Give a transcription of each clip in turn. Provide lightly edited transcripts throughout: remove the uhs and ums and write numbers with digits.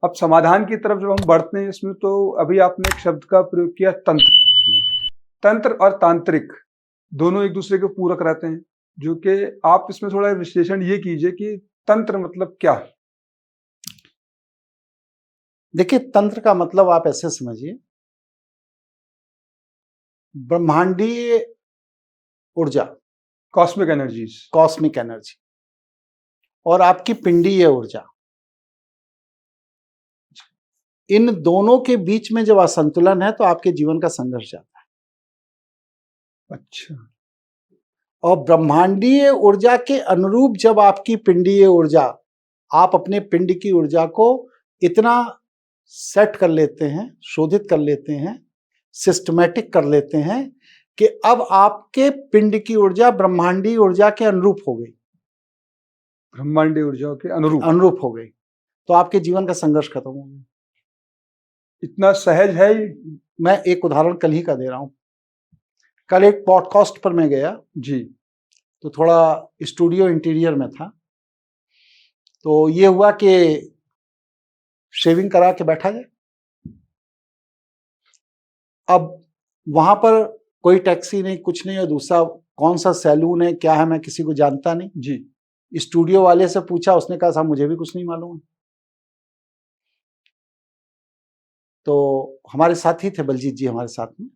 अब समाधान की तरफ जब हम बढ़ते हैं इसमें, तो अभी आपने एक शब्द का प्रयोग किया, तंत्र। तंत्र और तांत्रिक दोनों एक दूसरे के पूरक रहते हैं, जो कि आप इसमें थोड़ा विश्लेषण ये कीजिए कि तंत्र मतलब क्या है। देखिए, तंत्र का मतलब आप ऐसे समझिए, ब्रह्मांडीय ऊर्जा, कॉस्मिक एनर्जीज, कॉस्मिक एनर्जी, और आपकी पिंडीय ऊर्जा, इन दोनों के बीच में जब असंतुलन है तो आपके जीवन का संघर्ष जाता है। अच्छा। और ब्रह्मांडीय ऊर्जा के अनुरूप जब आपकी पिंडीय ऊर्जा, आप अपने पिंड की ऊर्जा को इतना सेट कर लेते हैं, शोधित कर लेते हैं, सिस्टमैटिक कर लेते हैं कि अब आपके पिंड की ऊर्जा ब्रह्मांडीय ऊर्जा के अनुरूप हो गई, ब्रह्मांडीय ऊर्जाओं के अनुरूप हो गई, तो आपके जीवन का संघर्ष खत्म हो गया। इतना सहज है। मैं एक उदाहरण कल ही का दे रहा हूं। कल एक पॉडकास्ट पर मैं गया जी, तो थोड़ा स्टूडियो इंटीरियर में था, तो ये हुआ कि शेविंग करा के बैठा जाए। अब वहां पर कोई टैक्सी नहीं, कुछ नहीं, और दूसरा कौन सा सैलून है क्या है मैं किसी को जानता नहीं जी। स्टूडियो वाले से पूछा, उसने कहा साहब मुझे भी कुछ नहीं मालूम है। तो हमारे साथी थे, बलजीत जी हमारे साथ में,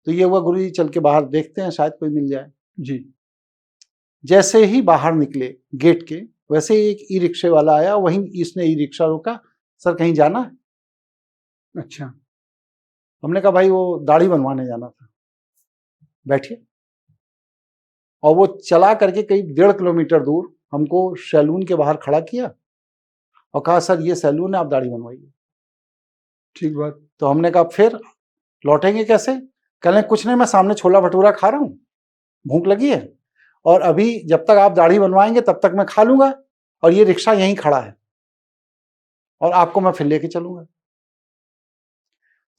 तो ये हुआ गुरु जी चल के बाहर देखते हैं शायद कोई मिल जाए। जी। जैसे ही बाहर निकले गेट के, वैसे ही एक ई रिक्शे वाला आया, वहीं इसने ई रिक्शा रोका, सर कहीं जाना है? अच्छा। हमने कहा भाई वो दाढ़ी बनवाने जाना था, बैठिए। और वो चला करके करीब 1.5 किलोमीटर दूर हमको सैलून के बाहर खड़ा किया और कहा सर ये सैलून है, आप दाढ़ी बनवाइए। ठीक बात। तो हमने कहा फिर लौटेंगे कैसे? कहने कुछ नहीं, मैं सामने छोला भटूरा खा रहा हूं, भूख लगी है, और अभी जब तक आप दाढ़ी बनवाएंगे तब तक मैं खा लूंगा, और ये रिक्शा यहीं खड़ा है और आपको मैं फिर लेके चलूंगा।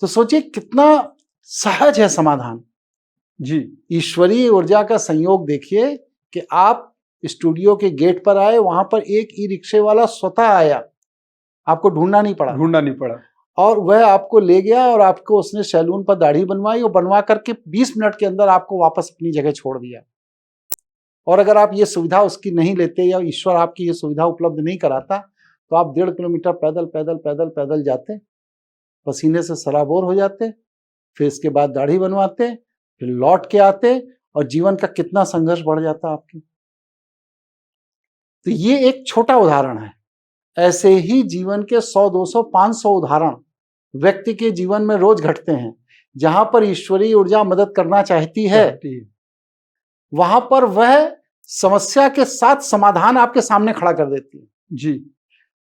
तो सोचिए कितना सहज है समाधान। जी। ईश्वरीय ऊर्जा का संयोग देखिए कि आप स्टूडियो के गेट पर आए, वहां पर एक ई रिक्शे वाला स्वतः आया, आपको ढूंढना नहीं पड़ा, और वह आपको ले गया और आपको उसने सैलून पर दाढ़ी बनवाई और बनवा करके 20 मिनट के अंदर आपको वापस अपनी जगह छोड़ दिया। और अगर आप ये सुविधा उसकी नहीं लेते या ईश्वर आपकी ये सुविधा उपलब्ध नहीं कराता तो आप 1.5 किलोमीटर पैदल पैदल पैदल पैदल जाते, पसीने से सराबोर हो जाते, फिर इसके बाद दाढ़ी बनवाते, फिर लौट के आते, और जीवन का कितना संघर्ष बढ़ जाता आपकी। तो ये एक छोटा उदाहरण है। ऐसे ही जीवन के 100, 200, 500 उदाहरण व्यक्ति के जीवन में रोज घटते हैं, जहां पर ईश्वरीय ऊर्जा मदद करना चाहती है, वहां पर वह समस्या के साथ समाधान आपके सामने खड़ा कर देती है। जी।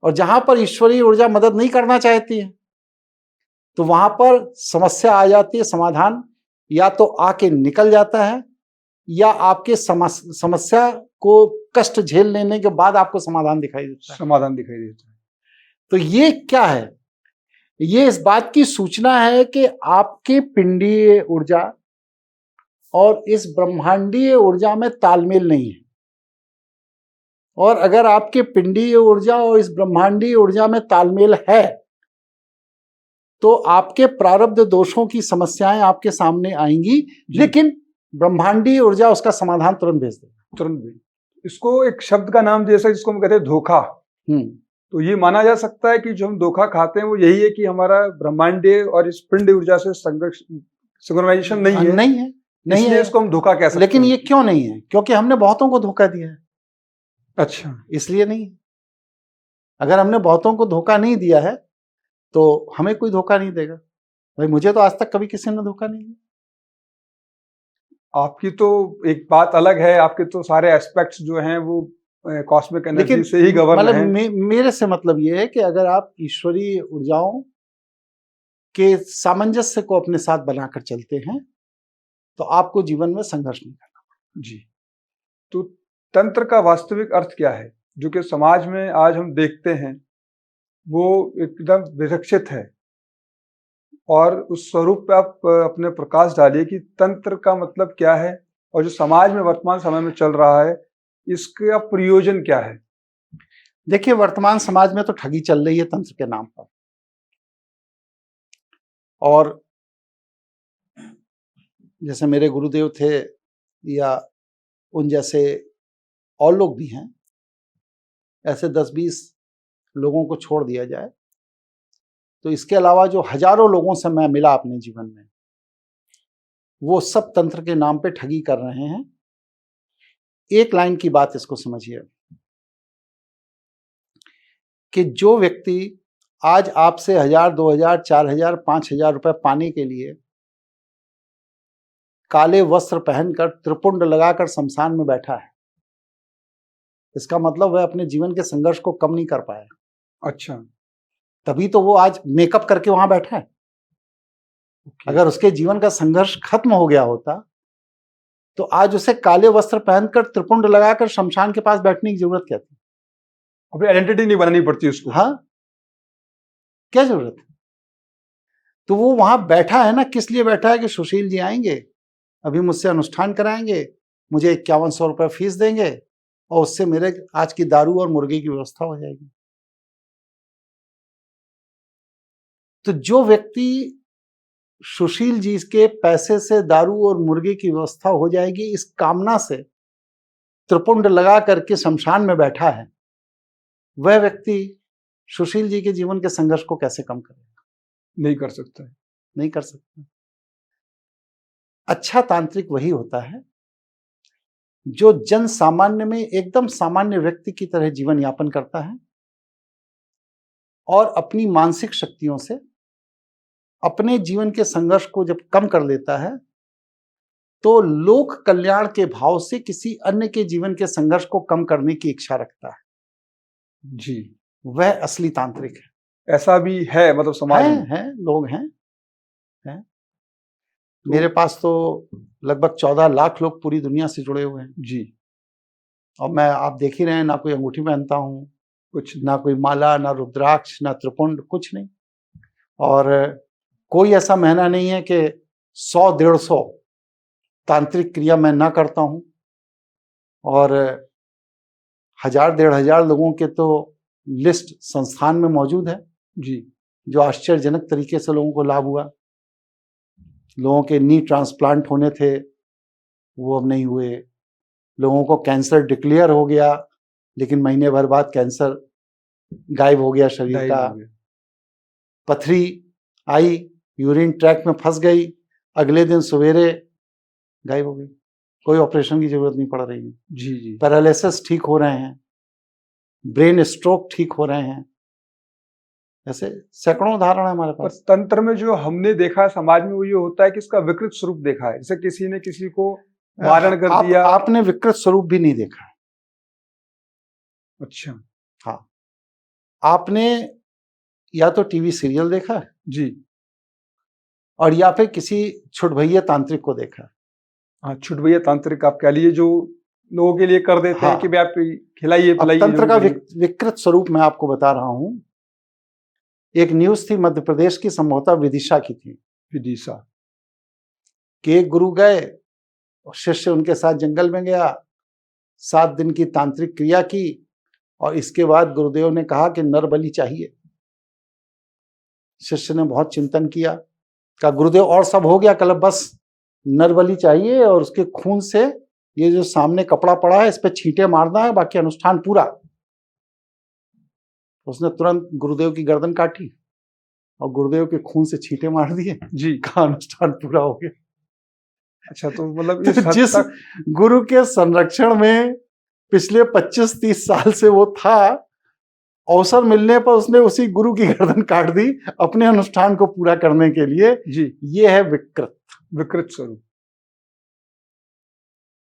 और जहां पर ईश्वरीय ऊर्जा मदद नहीं करना चाहती है तो वहां पर समस्या आ जाती है, समाधान या तो आके निकल जाता है या आपके समस्या को कष्ट झेल लेने के बाद आपको समाधान दिखाई देता है। तो ये क्या है? ये इस बात की सूचना है कि आपके पिंडीय ऊर्जा और इस ब्रह्मांडीय ऊर्जा में तालमेल नहीं है, और अगर आपके पिंडीय ऊर्जा और इस ब्रह्मांडीय ऊर्जा में तालमेल है तो आपके प्रारब्ध दोषों की समस्याएं आपके सामने आएंगी, लेकिन ब्रह्मांडीय ऊर्जा उसका समाधान तुरंत भेज देगा, तुरंत भेज। इसको एक शब्द का नाम जैसा जिसको हम कहते हैं धोखा, तो ये माना जा सकता है कि जो हम धोखा खाते हैं वो यही है कि हमारा ब्रह्मांडीय और इस पिंड ऊर्जा से सिंक्रोनाइजेशन नहीं है, इसलिए इसको हम धोखा कह सकते हैं। लेकिन ये क्यों नहीं है? क्योंकि हमने बहुतों को धोखा दिया है। अच्छा, इसलिए नहीं। अगर हमने बहुतों को धोखा नहीं दिया है तो हमें कोई धोखा नहीं देगा। भाई मुझे तो आज तक कभी किसी ने धोखा नहीं दिया। आपकी तो एक बात अलग है, आपके तो सारे एस्पेक्ट्स जो हैं वो कॉस्मिक एनर्जी से ही गवर्न हैं। मेरे से मतलब ये है कि अगर आप ईश्वरीय ऊर्जाओं के सामंजस्य को अपने साथ बनाकर चलते हैं तो आपको जीवन में संघर्ष नहीं करना। जी। तो तंत्र का वास्तविक अर्थ क्या है जो कि समाज में आज हम देखते हैं वो एकदम विवक्षित है, और उस स्वरूप पे आप अपने प्रकाश डालिए कि तंत्र का मतलब क्या है और जो समाज में वर्तमान समय में चल रहा है इसका प्रयोजन क्या है। देखिए, वर्तमान समाज में तो ठगी चल रही है तंत्र के नाम पर, और जैसे मेरे गुरुदेव थे या उन जैसे और लोग भी हैं, ऐसे 10-20 लोगों को छोड़ दिया जाए तो इसके अलावा जो हजारों लोगों से मैं मिला अपने जीवन में, वो सब तंत्र के नाम पे ठगी कर रहे हैं। एक लाइन की बात इसको समझिए कि जो व्यक्ति आज आपसे 1000, 2000, 4000, 5000 रुपए पाने के लिए काले वस्त्र पहनकर त्रिपुंड लगाकर शमशान में बैठा है, इसका मतलब वह अपने जीवन के संघर्ष को कम नहीं कर पाया। अच्छा, तभी तो वो आज मेकअप करके वहां बैठा है। अगर उसके जीवन का संघर्ष खत्म हो गया होता तो आज उसे काले वस्त्र पहनकर त्रिपुंड लगाकर शमशान के पास बैठने की जरूरत क्या थी? अपनी आइडेंटिटी नहीं बनानी पड़ती उसको। हाँ, क्या जरूरत है? तो वो वहां बैठा है ना, किस लिए बैठा है कि सुशील जी आएंगे, अभी मुझसे अनुष्ठान कराएंगे, मुझे 5100 रुपये फीस देंगे और उससे मेरे आज की दारू और मुर्गे की व्यवस्था हो जाएगी। तो जो व्यक्ति सुशील जी के पैसे से दारू और मुर्गे की व्यवस्था हो जाएगी इस कामना से त्रिपुंड लगा करके शमशान में बैठा है, वह व्यक्ति सुशील जी के जीवन के संघर्ष को कैसे कम करेगा? नहीं कर सकता है। नहीं कर सकता। अच्छा तांत्रिक वही होता है जो जन सामान्य में एकदम सामान्य व्यक्ति की तरह जीवन यापन करता है और अपनी मानसिक शक्तियों से अपने जीवन के संघर्ष को जब कम कर लेता है तो लोक कल्याण के भाव से किसी अन्य के जीवन के संघर्ष को कम करने की इच्छा रखता है। जी, वह असली तांत्रिक है। ऐसा भी है, मतलब समाज में हैं लोग हैं। मेरे पास तो लगभग 14 लाख लोग पूरी दुनिया से जुड़े हुए हैं। जी, और मैं, आप देख ही रहे हैं, ना कोई अंगूठी पहनता हूँ, कुछ ना कोई माला, ना रुद्राक्ष, ना त्रिपुंड, कुछ नहीं। और कोई ऐसा महीना नहीं है कि 100-150 तांत्रिक क्रिया मैं ना करता हूँ। और 1000-1500 लोगों के तो लिस्ट संस्थान में मौजूद है जी, जो आश्चर्यजनक तरीके से लोगों को लाभ हुआ। लोगों के नी ट्रांसप्लांट होने थे, वो अब नहीं हुए। लोगों को कैंसर डिक्लेयर हो गया लेकिन महीने भर बाद कैंसर गायब हो गया शरीर का। पथरी आई, यूरिन ट्रैक्ट में फंस गई, अगले दिन सवेरे गायब हो गई, कोई ऑपरेशन की जरूरत नहीं पड़ रही है। जी जी, पैरालिसिस ठीक हो रहे हैं, ब्रेन स्ट्रोक ठीक हो रहे हैं। ऐसे सैकड़ों उदाहरण है हमारे पर पास। तंत्र में जो हमने देखा है समाज में वो ये होता है कि इसका विकृत स्वरूप देखा है, जैसे किसी ने किसी को मारण कर दिया। आपने विकृत स्वरूप भी नहीं देखा। अच्छा, हाँ, आपने या तो टीवी सीरियल देखा जी, और या फिर किसी छुटभैया तांत्रिक को देखा। हाँ, छुटभैया तांत्रिक आप कह लीजिए, जो लोगों के लिए कर देते हैं कि भाई आप खिलाइए पिलाइए। तंत्र का विकृत स्वरूप मैं आपको बता रहा हूं। एक न्यूज थी मध्य प्रदेश की, संभवतः विदिशा की थी। विदिशा के एक गुरु गए, शिष्य उनके साथ जंगल में गया, 7 दिन की तांत्रिक क्रिया की और इसके बाद गुरुदेव ने कहा कि नर बलि चाहिए। शिष्य ने बहुत चिंतन किया, कहा गुरुदेव और सब हो गया, कल बस नर बलि चाहिए और उसके खून से ये जो सामने कपड़ा पड़ा है इस पे छींटे मारना है, बाकी अनुष्ठान पूरा। उसने तुरंत गुरुदेव की गर्दन काटी और गुरुदेव के खून से छींटे मार दिए जी, का अनुष्ठान पूरा हो गया। अच्छा, तो मतलब तो जिस गुरु के संरक्षण में पिछले 25-30 साल से वो था, अवसर मिलने पर उसने उसी गुरु की गर्दन काट दी अपने अनुष्ठान को पूरा करने के लिए। जी, ये है विकृत स्वरूप।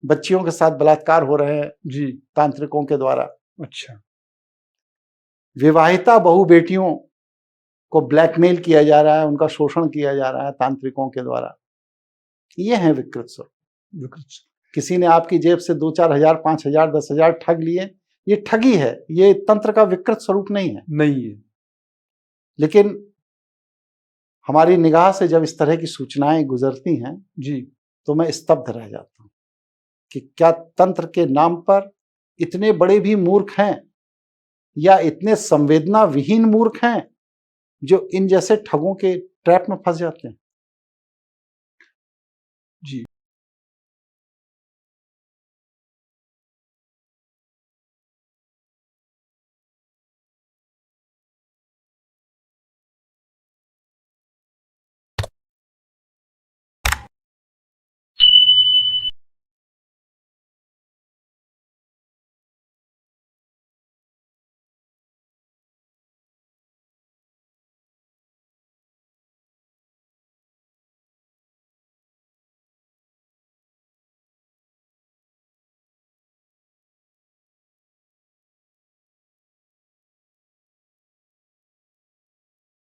बच्चियों के साथ बलात्कार हो रहे हैं जी, तांत्रिकों के द्वारा। अच्छा, विवाहिता बहु बेटियों को ब्लैकमेल किया जा रहा है, उनका शोषण किया जा रहा है तांत्रिकों के द्वारा। ये है विकृत स्वरूप। किसी ने आपकी जेब से 2-4 हजार, 5 हजार, 10 हजार ठग लिए, ये ठगी है, ये तंत्र का विकृत स्वरूप नहीं है। नहीं है। लेकिन हमारी निगाह से जब इस तरह की सूचनाएं गुजरती हैं जी, तो मैं स्तब्ध रह जाता हूं कि क्या तंत्र के नाम पर इतने बड़े भी मूर्ख हैं या इतने संवेदना विहीन मूर्ख हैं जो इन जैसे ठगों के ट्रैप में फंस जाते हैं? जी।